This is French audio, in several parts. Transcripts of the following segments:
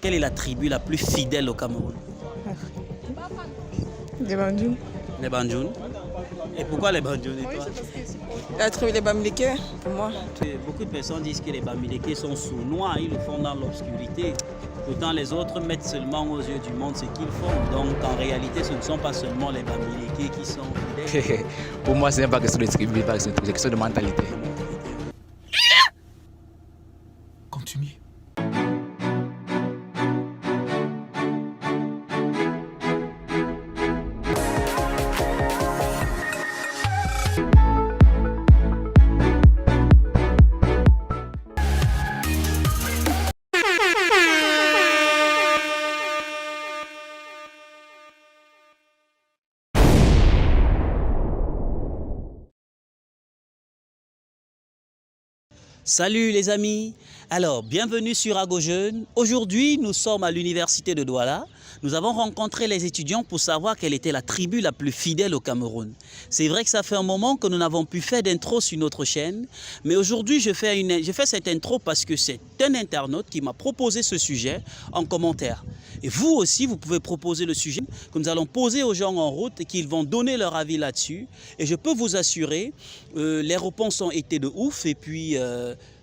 quelle est la tribu la plus fidèle au Cameroun? Les Bandounes. Les Bandjounes. Et pourquoi les Bandjounes et toi? La tribu des Bamileke, pour moi. Beaucoup de personnes disent que les Bamileke sont sournois, ils le font dans l'obscurité. Pourtant, les autres mettent seulement aux yeux du monde ce qu'ils font. Donc, en réalité, ce ne sont pas seulement les Bamileke qui sont fidèles. Pour moi, ce n'est pas question de tribu, c'est question de mentalité. Continue. Salut les amis, alors bienvenue sur AgoJeune. Aujourd'hui nous sommes à l'université de Douala. Nous avons rencontré les étudiants pour savoir quelle était la tribu la plus fidèle au Cameroun. C'est vrai que ça fait un moment que nous n'avons pu faire d'intro sur notre chaîne, mais aujourd'hui je fais cette intro parce que c'est un internaute qui m'a proposé ce sujet en commentaire. Et vous aussi, vous pouvez proposer le sujet que nous allons poser aux gens en route et qu'ils vont donner leur avis là-dessus. Et je peux vous assurer, les réponses ont été de ouf. Et puis,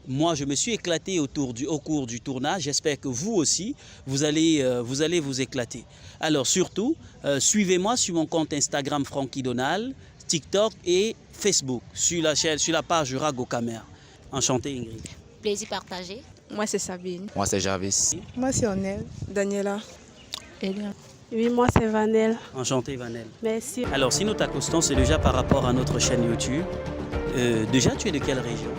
moi, je me suis éclaté au cours du tournage. J'espère que vous aussi, vous allez vous éclater. Alors surtout, suivez-moi sur mon compte Instagram Frankie Donald, TikTok et Facebook, sur la page Rago Camer. Enchanté Ingrid. Plaisir partagé. Moi, c'est Sabine. Moi, c'est Jarvis. Moi, c'est Onel. Daniela. Elia. Oui, moi c'est Vanel. Enchanté Vanel. Merci. Alors si nous t'accostons, c'est déjà par rapport à notre chaîne YouTube. Déjà, tu es de quelle région?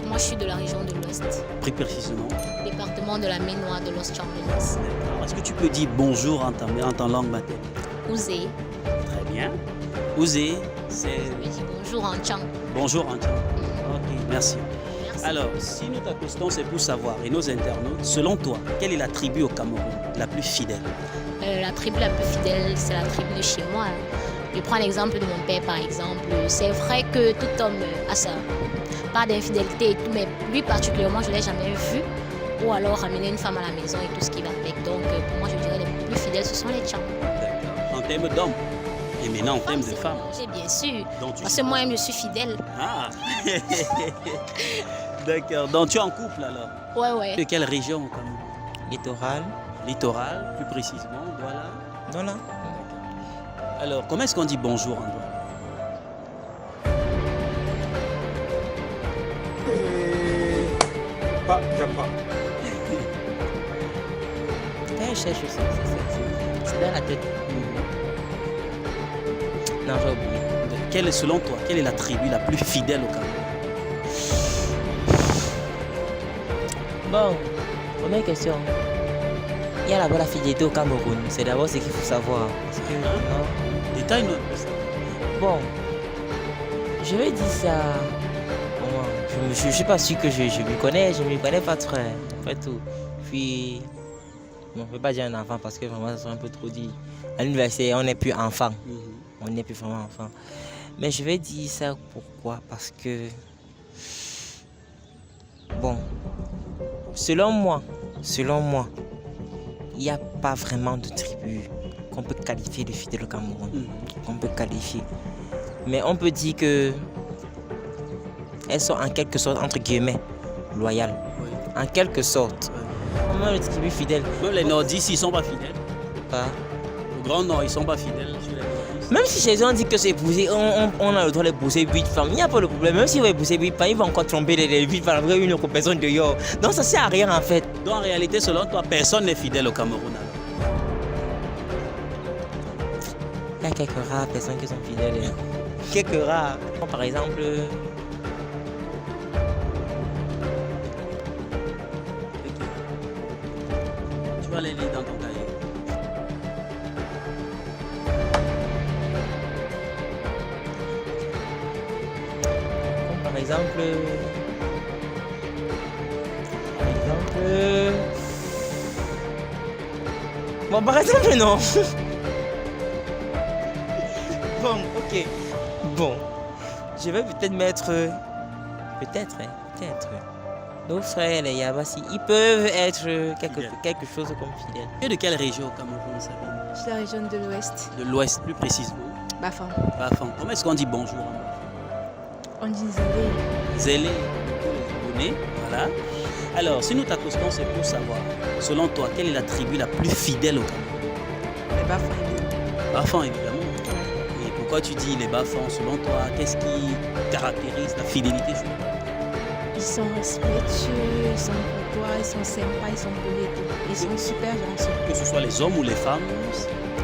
Moi, je suis de la région de l'Ouest, Plus précisément. département de la Maine-Noire de Los Champions. Est-ce que tu peux dire bonjour en ta langue maternelle? Ouzé, Très bien. Ouzé, c'est je dis bonjour en Tchang. bonjour en tchad. Ok, merci. Merci. Alors, si nous t'accostons, c'est pour savoir, et nos internautes, selon toi, quelle est la tribu au Cameroun la plus fidèle? La tribu la plus fidèle, c'est la tribu de chez moi. Je prends l'exemple de mon père, par exemple. C'est vrai que tout homme a sa part d'infidélité et tout, mais lui particulièrement, je ne l'ai jamais vu. Ou alors ramener une femme à la maison et tout ce qui va avec. Donc, pour moi, je dirais les plus fidèles, ce sont les Tchang. D'accord. En termes d'hommes, et maintenant en termes de femmes. Bien sûr. Donc, tu Parce que moi-même, je suis fidèle. Ah D'accord. Donc tu es en couple alors? Ouais, ouais. De quelle région au Cameroun? Littoral, Littoral, plus précisément, voilà. voilà. Alors, comment est-ce qu'on dit bonjour en Douala? Pas, Japa. Je cherche aussi, c'est dans la tête. Non, j'ai oublié. Selon toi, quelle est la tribu la plus fidèle au Cameroun? Bon, première question. Il y a d'abord la fidélité au Cameroun. C'est d'abord ce qu'il faut savoir. Parce que, non. Détaille-nous un peu ça. Bon, je vais dire ça. Bon, je ne suis pas sûr que je m'y connais. Je ne m'y connais pas trop. Après tout. Puis, bon, je ne peux pas dire un enfant parce que vraiment, ça serait un peu trop dit. À l'université, on n'est plus enfant. On n'est plus vraiment enfant. Mais je vais dire ça pourquoi? Parce que, bon, selon moi, il n'y a pas vraiment de tribu qu'on peut qualifier de fidèle au Cameroun. Qu'on peut qualifier. Mais on peut dire que elles sont en quelque sorte, entre guillemets, loyales. Oui. En quelque sorte. Comment les tribus fidèles? Même les nordistes, ils ne sont pas fidèles. Pas. Au Grand Nord, ils ne sont pas fidèles sur les nordistes. Même si chez eux on dit que c'est épouser, on a le droit d'épouser 8 femmes, il n'y a pas de problème. Même si vous épousez 8 femmes, ils vont encore tromper les 8 femmes avec une autre personne dehors. Donc ça sert à rien en fait. Donc en réalité, selon toi, personne n'est fidèle au Cameroun alors? Il y a quelques rares personnes qui sont fidèles. Quelques rares. Par exemple, Tu vas les lire dans ton cahier. par exemple, bon, par exemple, non. Bon, ok. Bon, je vais peut-être mettre, peut-être, nos frères, les Yabassi, ils peuvent être Fidèles. quelque chose comme fidèles. Tu es de quelle région au Cameroun, Sabine? Je suis de la région de l'Ouest. De l'Ouest, plus précisément. Bafan. Bafan. Comment est-ce qu'on dit bonjour en Bafan? On dit Zélé. Zélé, pour les abonnés, voilà. Alors, si nous t'accostons, c'est pour savoir, selon toi, quelle est la tribu la plus fidèle au Cameroun? Les Bafans. Bafan, évidemment. Et pourquoi tu dis les Bafans, selon toi? Qu'est-ce qui caractérise la fidélité? Ils sont respectueux, ils sont courtois, ils sont sympas, ils sont polis et tout. Ils sont super gentils. Que ce soit les hommes ou les femmes,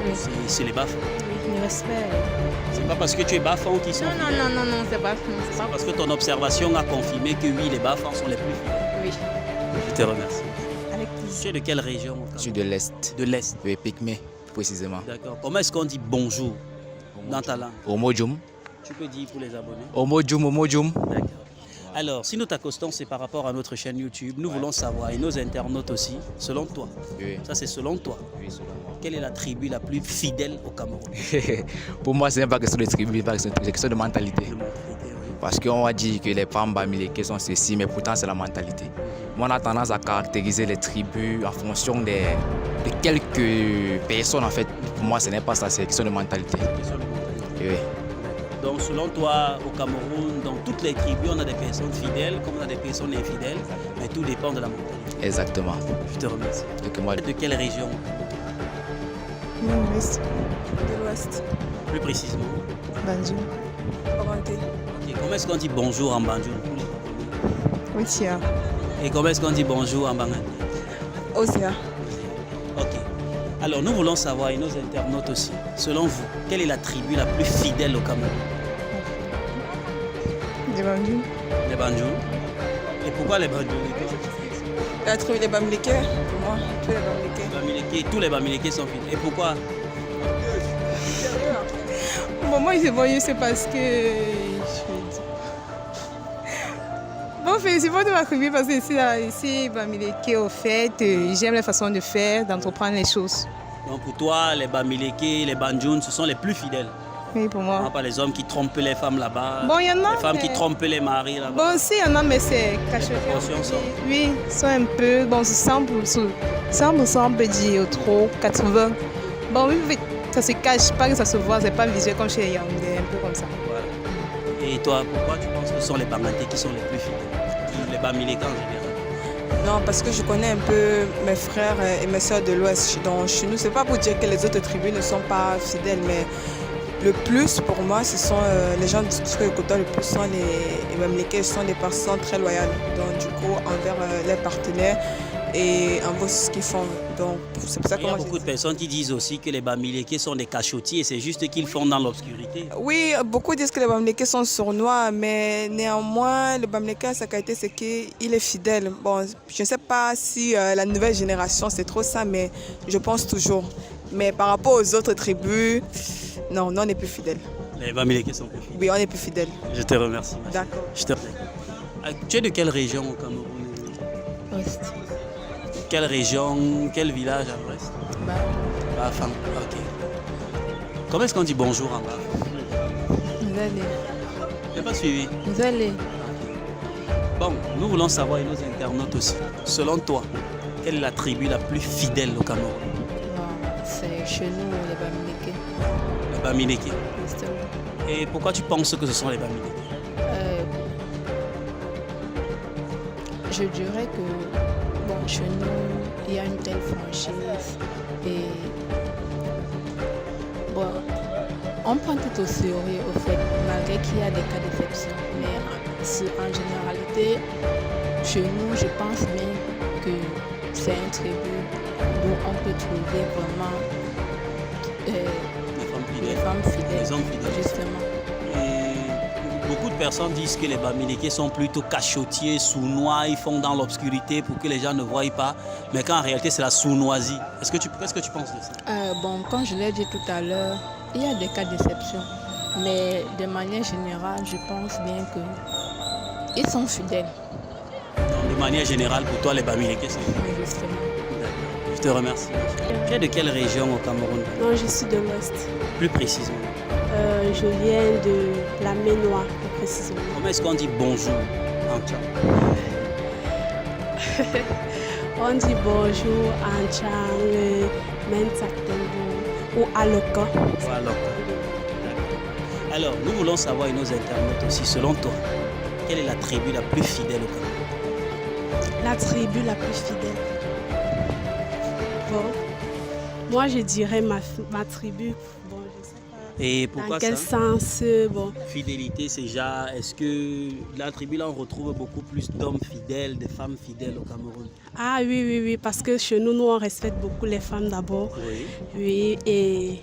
Oui. c'est les Bafans. Oui, le respect. C'est pas parce que tu es Bafan qu'ils sont Non, fidèles. non, c'est pas c'est pas Parce que ton observation a confirmé que oui, les Bafans sont les plus fidèles. Oui. Je te remercie. Avec Tu plaisir. es de quelle région au Je suis Cameroun? de l'Est. De l'Est. Oui, Pygmée, précisément. D'accord. Comment est-ce qu'on dit bonjour dans ta langue? Omodjoum. Tu peux dire pour les abonnés. Omodjoum, Omodjoum. D'accord. Alors, si nous t'accostons, c'est par rapport à notre chaîne YouTube. Nous voulons savoir, et nos internautes aussi, selon toi, Oui, ça c'est selon toi, oui, selon quelle est la tribu la plus fidèle au Cameroun? moi. Pour moi, ce n'est pas question de tribu, c'est une question de mentalité. De mentalité, oui. Parce qu'on va dire que les Pamba Mileke sont ceci, mais pourtant c'est la mentalité. Moi, on a tendance à caractériser les tribus en fonction de quelques personnes. En fait, pour moi, ce n'est pas ça, c'est une question de mentalité. Question de mentalité. Oui. Donc, selon toi, au Cameroun, dans toutes les tribus, on a des personnes fidèles, comme on a des personnes infidèles, mais tout dépend de la mentalité. Exactement. Je te remercie. Donc, moi, De quelle région? L'Ouest. De l'Ouest. Plus précisément. Banjul. Parenté. Ok. Comment est-ce qu'on dit bonjour en banjoul? Oui, tiens. Et comment est-ce qu'on dit bonjour en bangan? Osia. Ok. Alors, nous voulons savoir, et nos internautes aussi, selon vous, quelle est la tribu la plus fidèle au Cameroun? De Banjul. Les Banjul. Et pourquoi les Banjul? La tribu des Bamileke. Pour moi, tous les Bamileke. Bamileke, tous les Bamileke sont fidèles. Et pourquoi? Bon, moi, c'est parce que. Bon, félicitations de ma tribu parce que ici, Bamileke, au fait, j'aime la façon de faire, d'entreprendre les choses. Donc pour toi, les Bamileke, les Banjoun, ce sont les plus fidèles. Oui, pour moi. Pas les hommes qui trompent les femmes là-bas. Bon, il y en a. Les femmes qui mais- trompent les maris là-bas. Bon, si, il y en a, mais c'est caché. proportions sont- Oui, sont un peu. Bon, c'est 100%, on peut dire trop, 80. Bon, oui, oui, ça se cache pas, que ça se voit, c'est pas visuel comme chez Yaoundé, un peu comme ça. Voilà. Et toi, pourquoi tu penses que ce sont les Banganté qui sont les plus fidèles? Les Bamileke en général. Non, parce que je connais un peu mes frères et mes soeurs de l'Ouest. Donc, chez nous, c'est pas pour dire que les autres tribus ne sont pas fidèles, mais le plus pour moi, ce sont les gens que je côtoie le plus sont les Bamileke, ce sont des personnes très loyales. Donc, du coup, envers leurs partenaires et envers ce qu'ils font. Donc, c'est pour ça que Il y a moi, beaucoup de personnes qui disent aussi que les Bamileke sont des cachotiers et c'est juste qu'ils font dans l'obscurité. Oui, beaucoup disent que les Bamileke sont sournois, mais néanmoins, le Bamileke, sa qualité, c'est qu'il est fidèle. Bon, je ne sais pas si la nouvelle génération, c'est trop ça, mais je pense toujours. Mais par rapport aux autres tribus, non, on n'est plus fidèles. Les Bamileke sont plus fidèles. Oui, on est plus fidèles. Je te remercie. D'accord. Je te... Tu es de quelle région au Cameroun? Ouest. Quelle région, quel village à l'ouest? Bafan. Ok. Comment est-ce qu'on dit bonjour en Bafan? Je n'ai pas suivi. Bon, nous voulons savoir, et nos internautes aussi, selon toi, quelle est la tribu la plus fidèle au Cameroun? C'est chez nous, les Bamileke. Les Bamileke. Justement. Et pourquoi tu penses que ce sont les Bamileke? Je dirais que bon, chez nous, il y a une telle franchise et bon, on prend tout au sérieux au fait, malgré qu'il y a des cas d'exception. Mais en généralité, chez nous, je pense bien que c'est un tribu où on peut trouver vraiment Les femmes les fidèles. femmes fidèles, Les hommes fidèles. justement. Et beaucoup de personnes disent que les Bamileke sont plutôt cachotiers, sournois, ils font dans l'obscurité pour que les gens ne voient pas, mais qu'en réalité c'est la sournoisie. Qu'est-ce que tu penses de ça? Bon, comme je l'ai dit tout à l'heure, il y a des cas d'exception. Mais de manière générale, je pense bien qu'ils sont fidèles, Donc, de manière générale, pour toi, les Bamileke sont fidèles. justement. Je te remercie. Tu es de quelle région au Cameroun? Non, je suis de l'Ouest. Plus précisément. Je viens de la Ménois, plus précisément. Comment est-ce qu'on dit bonjour en Tchad? On dit bonjour en Chang, Mensatembo ou Aloka. Voilà. Alors, nous voulons savoir, et nos internautes aussi, selon toi, quelle est la tribu la plus fidèle au Cameroun? La tribu la plus fidèle. Bon, moi je dirais ma tribu. Bon, je sais pas. Et pourquoi dans quel ça? sens bon. Fidélité, c'est genre, est-ce que la tribu là on retrouve beaucoup plus d'hommes fidèles, de femmes fidèles au Cameroun? Ah oui, parce que chez nous, on respecte beaucoup les femmes d'abord. Oui. Oui, et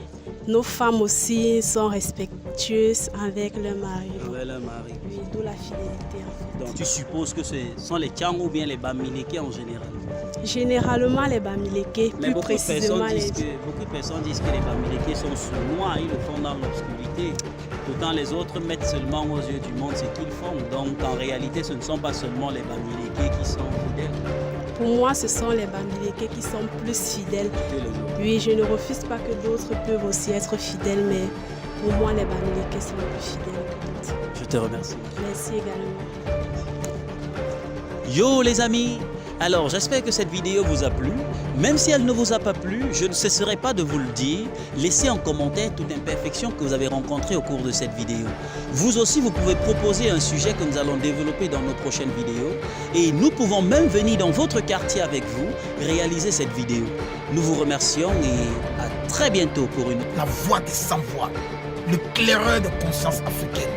nos femmes aussi sont respectueuses avec leur mari. Ouais, leur mari. Oui, d'où la fidélité en fait. Donc tu supposes que ce sont les Tchang ou bien les Bamileke en général? Généralement les Bamileke, Mais plus beaucoup précisément de personnes disent que les Bamileke sont sournois, ils le font dans l'obscurité. Pourtant les autres mettent seulement aux yeux du monde ce qu'ils font. Donc en réalité ce ne sont pas seulement les Bamileke qui sont fidèles. Pour moi, ce sont les Bamileke qui sont plus fidèles. que les autres. Oui, je ne refuse pas que d'autres peuvent aussi être fidèles, mais pour moi, les Bamileke sont plus fidèles que d'autres. Je te remercie. Merci également. Yo les amis, alors j'espère que cette vidéo vous a plu. Même si elle ne vous a pas plu, je ne cesserai pas de vous le dire. Laissez en commentaire toute imperfection que vous avez rencontrée au cours de cette vidéo. Vous aussi, vous pouvez proposer un sujet que nous allons développer dans nos prochaines vidéos. Et nous pouvons même venir dans votre quartier avec vous, réaliser cette vidéo. Nous vous remercions et à très bientôt pour une La voix des sans-voix, le claireur de conscience africaine.